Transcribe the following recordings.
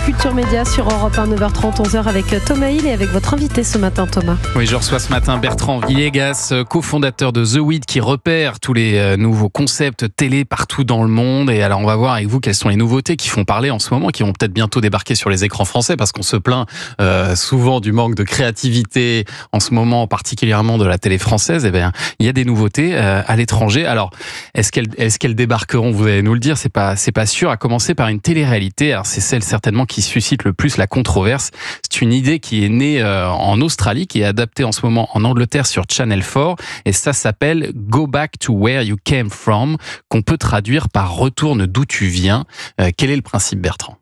Culture Média sur Europe 1, 9h30, 11h avec Thomas Hill et avec votre invité ce matin, Thomas. Oui, je reçois ce matin Bertrand Villegas, cofondateur de The Weed, qui repère tous les nouveaux concepts télé partout dans le monde. Et alors, on va voir avec vous quelles sont les nouveautés qui font parler en ce moment, qui vont peut-être bientôt débarquer sur les écrans français, parce qu'on se plaint souvent du manque de créativité en ce moment, particulièrement de la télé française. Eh bien, il y a des nouveautés à l'étranger. Alors, est-ce qu'elles débarqueront? Vous allez nous le dire, c'est pas sûr. À commencer par une télé-réalité. Alors, c'est celle certainement qui suscite le plus la controverse. C'est une idée qui est née en Australie, qui est adaptée en ce moment en Angleterre sur Channel 4, et ça s'appelle Go Back to Where You Came From, qu'on peut traduire par Retourne d'où tu viens. Quel est le principe, Bertrand?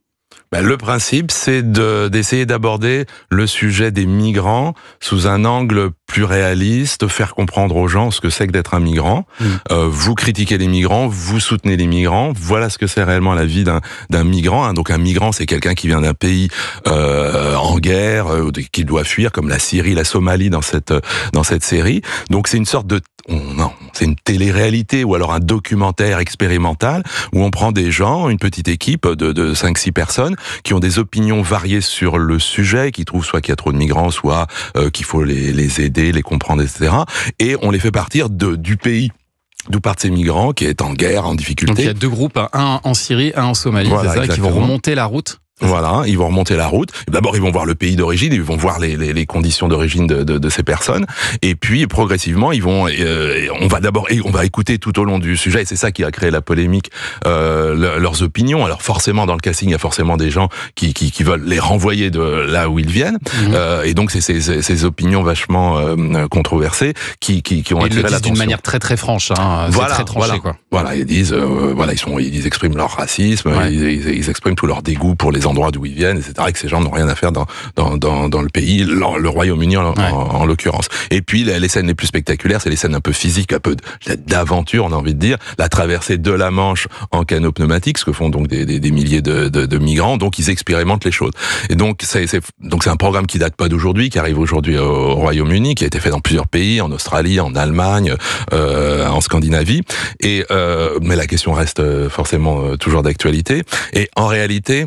Le principe, c'est d'essayer d'aborder le sujet des migrants sous un angle plus réaliste, faire comprendre aux gens ce que c'est que d'être un migrant. Vous critiquez les migrants, vous soutenez les migrants. Voilà ce que c'est réellement la vie d'un migrant. Donc un migrant, c'est quelqu'un qui vient d'un pays en guerre, qui doit fuir, comme la Syrie, la Somalie dans cette série. Donc c'est une sorte de c'est une télé-réalité ou alors un documentaire expérimental où on prend des gens, une petite équipe de 5-6 personnes qui ont des opinions variées sur le sujet, qui trouvent soit qu'il y a trop de migrants, soit qu'il faut les aider, les comprendre, etc. Et on les fait partir du pays d'où partent ces migrants, qui est en guerre, en difficulté. Donc il y a deux groupes, un en Syrie, un en Somalie, voilà, c'est ça, qui vont remonter la route. Voilà, ils vont remonter la route. D'abord, ils vont voir le pays d'origine, ils vont voir les conditions d'origine de ces personnes, et puis progressivement, on va écouter tout au long du sujet, et c'est ça qui a créé la polémique, leurs opinions. Alors forcément, dans le casting, il y a forcément des gens qui veulent les renvoyer de là où ils viennent, et donc c'est ces opinions vachement controversées qui ont attiré l'attention. D'une manière très très franche, hein. Voilà, c'est très tranché, quoi. Voilà, ils disent, ils expriment leur racisme, ils expriment tout leur dégoût pour les endroits d'où ils viennent, etc., et que ces gens n'ont rien à faire dans le pays, le Royaume-Uni en l'occurrence. Et puis les scènes les plus spectaculaires, c'est les scènes un peu physiques, un peu d'aventure, on a envie de dire, la traversée de la Manche en canot pneumatique, ce que font donc des milliers de migrants. Donc ils expérimentent les choses. Et donc c'est un programme qui date pas d'aujourd'hui, qui arrive aujourd'hui au Royaume-Uni, qui a été fait dans plusieurs pays, en Australie, en Allemagne, en Scandinavie. Et mais la question reste forcément toujours d'actualité. Et en réalité,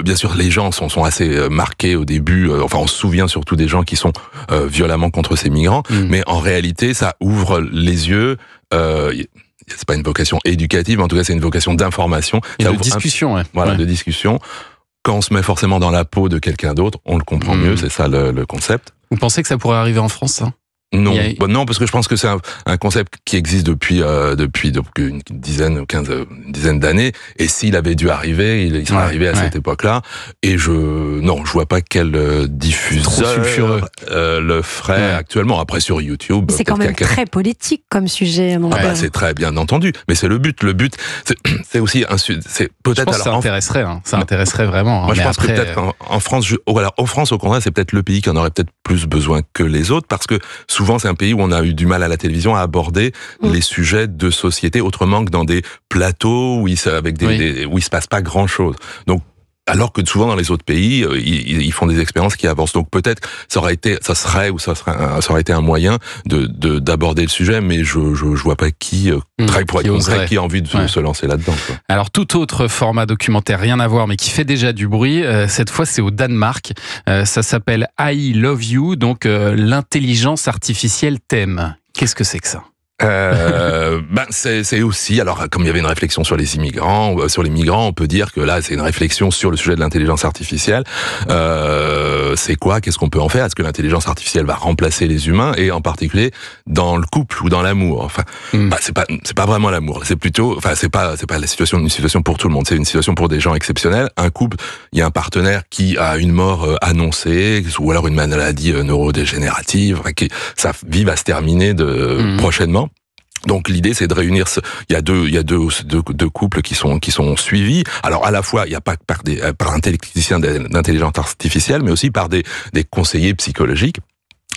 bien sûr, les gens sont assez marqués au début. Enfin, on se souvient surtout des gens qui sont violemment contre ces migrants. Mais en réalité, ça ouvre les yeux. C'est pas une vocation éducative, en tout cas, c'est une vocation d'information. Et de discussion, de discussion. Quand on se met forcément dans la peau de quelqu'un d'autre, on le comprend mieux. C'est ça le concept. Vous pensez que ça pourrait arriver en France, ça? Non, non, parce que je pense que c'est un concept qui existe depuis une dizaine d'années. Et s'il avait dû arriver, il serait arrivé à cette époque-là. Et je vois pas quel diffuseur le ferait actuellement. Après, sur YouTube, c'est quand même très politique comme sujet. C'est très bien entendu, mais c'est le but. Le but, c'est aussi c'est peut-être. Je pense que ça intéresserait. Ça intéresserait vraiment. Moi, je pense que peut-être en France, en France, au contraire, c'est peut-être le pays qui en aurait peut-être plus besoin que les autres, parce que souvent, c'est un pays où on a eu du mal à la télévision à aborder les sujets de société autrement que dans des plateaux où il se passe pas grand-chose. Donc, alors que souvent dans les autres pays, ils font des expériences qui avancent. Donc peut-être ça aurait été un moyen d'aborder le sujet, mais je vois pas qui a envie de se lancer là-dedans, quoi. Alors tout autre format documentaire, rien à voir, mais qui fait déjà du bruit. Cette fois, c'est au Danemark. Ça s'appelle I Love You, donc l'intelligence artificielle t'aime. Qu'est-ce que c'est que ça? C'est aussi, alors comme il y avait une réflexion sur les migrants, on peut dire que là c'est une réflexion sur le sujet de l'intelligence artificielle. C'est quoi? Qu'est-ce qu'on peut en faire? Est-ce que l'intelligence artificielle va remplacer les humains, et en particulier dans le couple ou dans l'amour? Enfin, c'est pas vraiment l'amour. C'est plutôt, c'est pas une situation pour tout le monde. C'est une situation pour des gens exceptionnels. Un couple, il y a un partenaire qui a une mort annoncée, ou alors une maladie neurodégénérative, sa vie va se terminer prochainement. Donc l'idée, c'est de réunir il y a deux couples qui sont suivis. Alors à la fois, il n'y a pas par un technicien d'intelligence artificielle, mais aussi par des conseillers psychologiques.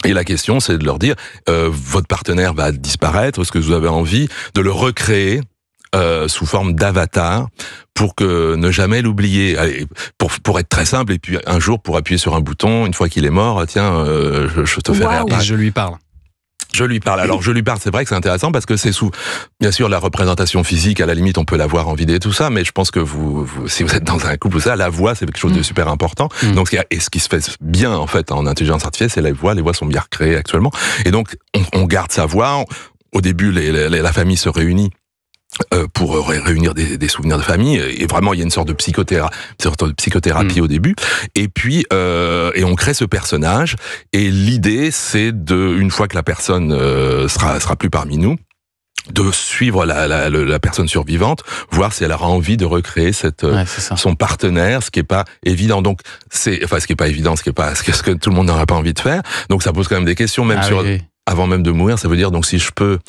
Et la question, c'est de leur dire, votre partenaire va disparaître, est-ce que vous avez envie de le recréer sous forme d'avatar pour ne jamais l'oublier, pour être très simple, et puis un jour pour appuyer sur un bouton, une fois qu'il est mort, tiens, je te ferai apparaître. Je lui parle. Je lui parle. Alors, je lui parle, c'est vrai que c'est intéressant parce que c'est bien sûr, la représentation physique, à la limite, on peut la voir en vidéo et tout ça, mais je pense que si vous êtes dans un couple ou ça, la voix, c'est quelque chose de super important. Donc, et ce qui se fait bien, en fait, en intelligence artificielle, c'est la voix. Les voix sont bien recréées actuellement. Et donc, on garde sa voix. Au début, la famille se réunit pour réunir des souvenirs de famille, et vraiment il y a une sorte de psychothérapie au début, et puis et on crée ce personnage, et l'idée c'est une fois que la personne sera plus parmi nous, de suivre la personne survivante, voir si elle aura envie de recréer son partenaire, ce qui est pas évident. Donc ce qui est pas évident, ce que tout le monde n'aurait pas envie de faire. Donc ça pose quand même des questions, même avant même de mourir. Ça veut dire, donc si je peux,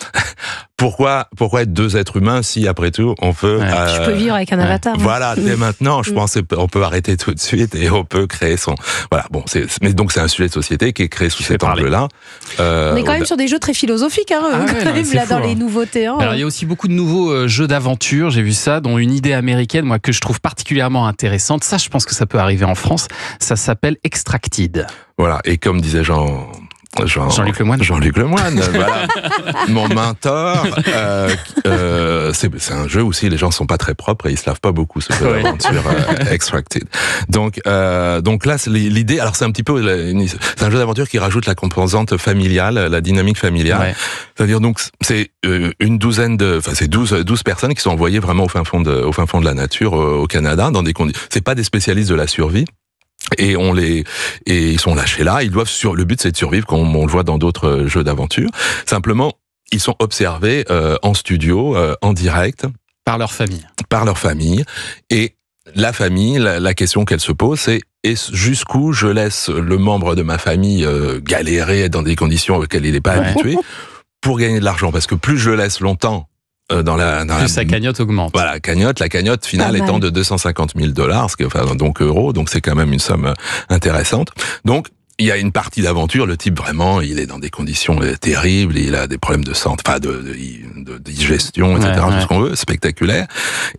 pourquoi être deux êtres humains si après tout on peut je peux vivre avec un avatar. Voilà, dès maintenant, je pense on peut arrêter tout de suite et on peut créer mais donc c'est un sujet de société qui est créé sous cet angle-là. On est quand même sur des jeux très philosophiques, dans les nouveautés. Alors il y a aussi beaucoup de nouveaux jeux d'aventure, j'ai vu ça, dont une idée américaine, moi, que je trouve particulièrement intéressante. Ça, je pense que ça peut arriver en France. Ça s'appelle Extracted. Voilà, et comme disait Jean-Luc Lemoyne. Voilà. Mon mentor. C'est un jeu aussi, les gens sont pas très propres et ils se lavent pas beaucoup, ce jeu d'aventure Extracted. Donc là, l'idée, alors c'est un petit peu, c'est un jeu d'aventure qui rajoute la composante familiale, la dynamique familiale. Ouais. C'est-à-dire, donc, c'est une douzaine c'est 12 personnes qui sont envoyées vraiment au fin fond de la nature, au Canada, dans des conditions, c'est pas des spécialistes de la survie. Et ils sont lâchés là. Le but, c'est de survivre, comme on le voit dans d'autres jeux d'aventure. Simplement, ils sont observés en studio, en direct, par leur famille. Et la famille, la question qu'elle se pose, c'est jusqu'où je laisse le membre de ma famille galérer dans des conditions auxquelles il n'est pas habitué pour gagner de l'argent, parce que plus je le laisse longtemps plus sa cagnotte augmente. Voilà, la cagnotte finale étant de $250,000, donc euros, donc c'est quand même une somme intéressante. Donc, il y a une partie d'aventure, le type vraiment, il est dans des conditions terribles, il a des problèmes de santé, de digestion, etc., tout ce qu'on veut, spectaculaire.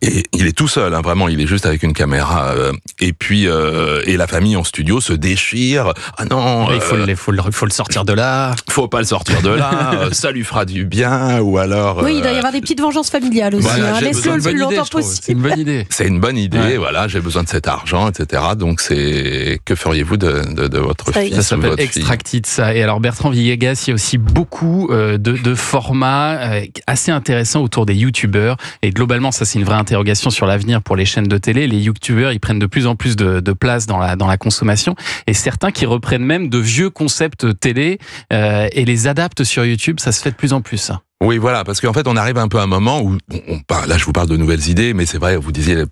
Et il est tout seul, vraiment, il est juste avec une caméra. Et puis, et la famille en studio se déchire. Ah non, il faut le sortir de là. Faut pas le sortir de là. Ça lui fera du bien, ou alors. Oui, il doit y avoir des petites vengences familiales aussi. Voilà, laisse-le le plus longtemps possible. C'est une bonne idée. C'est une bonne idée. Voilà, j'ai besoin de cet argent, etc. Donc que feriez-vous de votre fille? Ça s'appelle Extracted, ça. Et alors Bertrand Villegas, il y a aussi beaucoup de formats assez intéressants autour des youtubeurs. Et globalement, ça c'est une vraie interrogation sur l'avenir pour les chaînes de télé. Les youtubeurs, ils prennent de plus en plus de place dans la consommation. Et certains qui reprennent même de vieux concepts télé et les adaptent sur YouTube. Ça se fait de plus en plus, ça. Oui, voilà, parce qu'en fait, on arrive un peu à un moment où, là, je vous parle de nouvelles idées, mais c'est vrai, vous disiez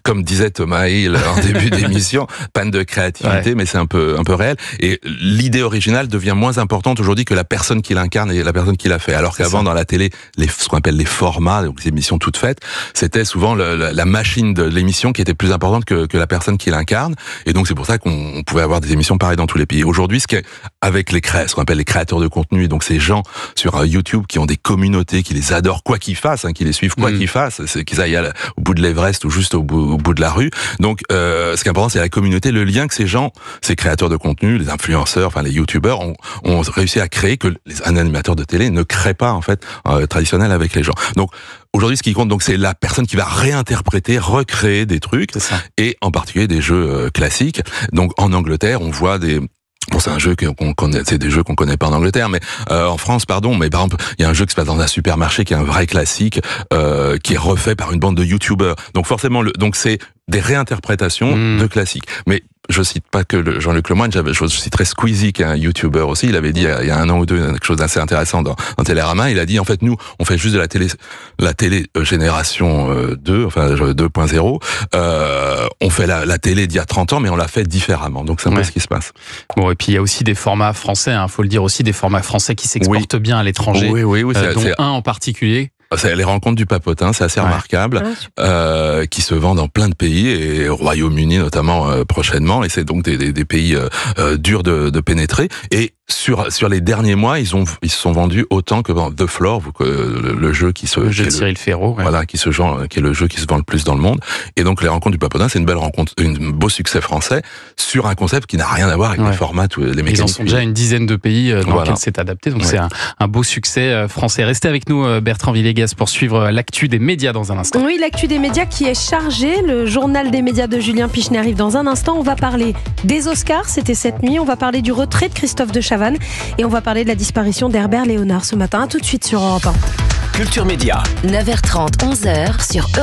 comme disait Thomas Hill en début d'émission, panne de créativité, mais c'est un peu réel. Et l'idée originale devient moins importante aujourd'hui que la personne qui l'incarne et la personne qui l'a fait. Alors qu'avant, dans la télé, ce qu'on appelle les formats, donc les émissions toutes faites, c'était souvent la machine de l'émission qui était plus importante que la personne qui l'incarne. Et donc, c'est pour ça qu'on pouvait avoir des émissions pareilles dans tous les pays. Aujourd'hui, avec ce qu'on appelle les créateurs de contenu, donc ces gens sur YouTube qui ont des communautés, qui les adorent quoi qu'ils fassent, qui les suivent quoi qu'ils fassent, qu'ils aillent au bout de l'Everest ou juste au bout de la rue. Donc, ce qui est important, c'est la communauté, le lien que ces créateurs de contenu, les influenceurs, les youtubeurs ont réussi à créer, que un animateur de télé ne crée pas, en fait, traditionnel avec les gens. Donc, aujourd'hui, ce qui compte, donc, c'est la personne qui va réinterpréter, recréer des trucs, et en particulier des jeux classiques. Donc, en Angleterre, on voit c'est un jeu qu'on connaît, c'est des jeux qu'on connaît pas en Angleterre, mais en France, mais par exemple, il y a un jeu qui se passe dans un supermarché qui est un vrai classique, qui est refait par une bande de youtubeurs. Donc forcément, donc c'est des réinterprétations de classiques. Mais je cite pas que Jean-Luc Lemoyne, je citerai Squeezie, qui est un YouTuber aussi. Il avait dit il y a un an ou deux quelque chose d'assez intéressant dans Télérama. Il a dit, en fait, nous, on fait juste de la télé génération 2, 2.0. On fait la télé d'il y a 30 ans, mais on l'a fait différemment. Donc c'est un peu ce qui se passe. Bon, et puis il y a aussi des formats français, faut le dire aussi, des formats français qui s'exportent bien à l'étranger. Oui, dont un en particulier. C'est les rencontres du papotin, c'est assez remarquable, qui se vendent dans plein de pays, et au Royaume-Uni notamment prochainement, et c'est donc des pays durs de pénétrer. Et Sur les derniers mois, ils se sont vendus autant que dans The Floor, le jeu le jeu de Cyril Ferraud, ouais. Voilà, qui est le jeu qui se vend le plus dans le monde. Et donc les rencontres du Papodin, c'est une belle rencontre, un beau succès français sur un concept qui n'a rien à voir avec les formats, les mécaniques. Ils en sont déjà une dizaine de pays dans lesquels c'est adapté, donc c'est un beau succès français. Restez avec nous, Bertrand Villegas, pour suivre l'actu des médias dans un instant. Oui, l'actu des médias qui est chargée. Le journal des médias de Julien Pichenet arrive dans un instant. On va parler des Oscars, c'était cette nuit. On va parler du retrait de Christophe de Chavannes et on va parler de la disparition d'Herbert Léonard ce matin. À tout de suite sur Europe 1. Culture Média. 9h30, 11h sur Europe 1.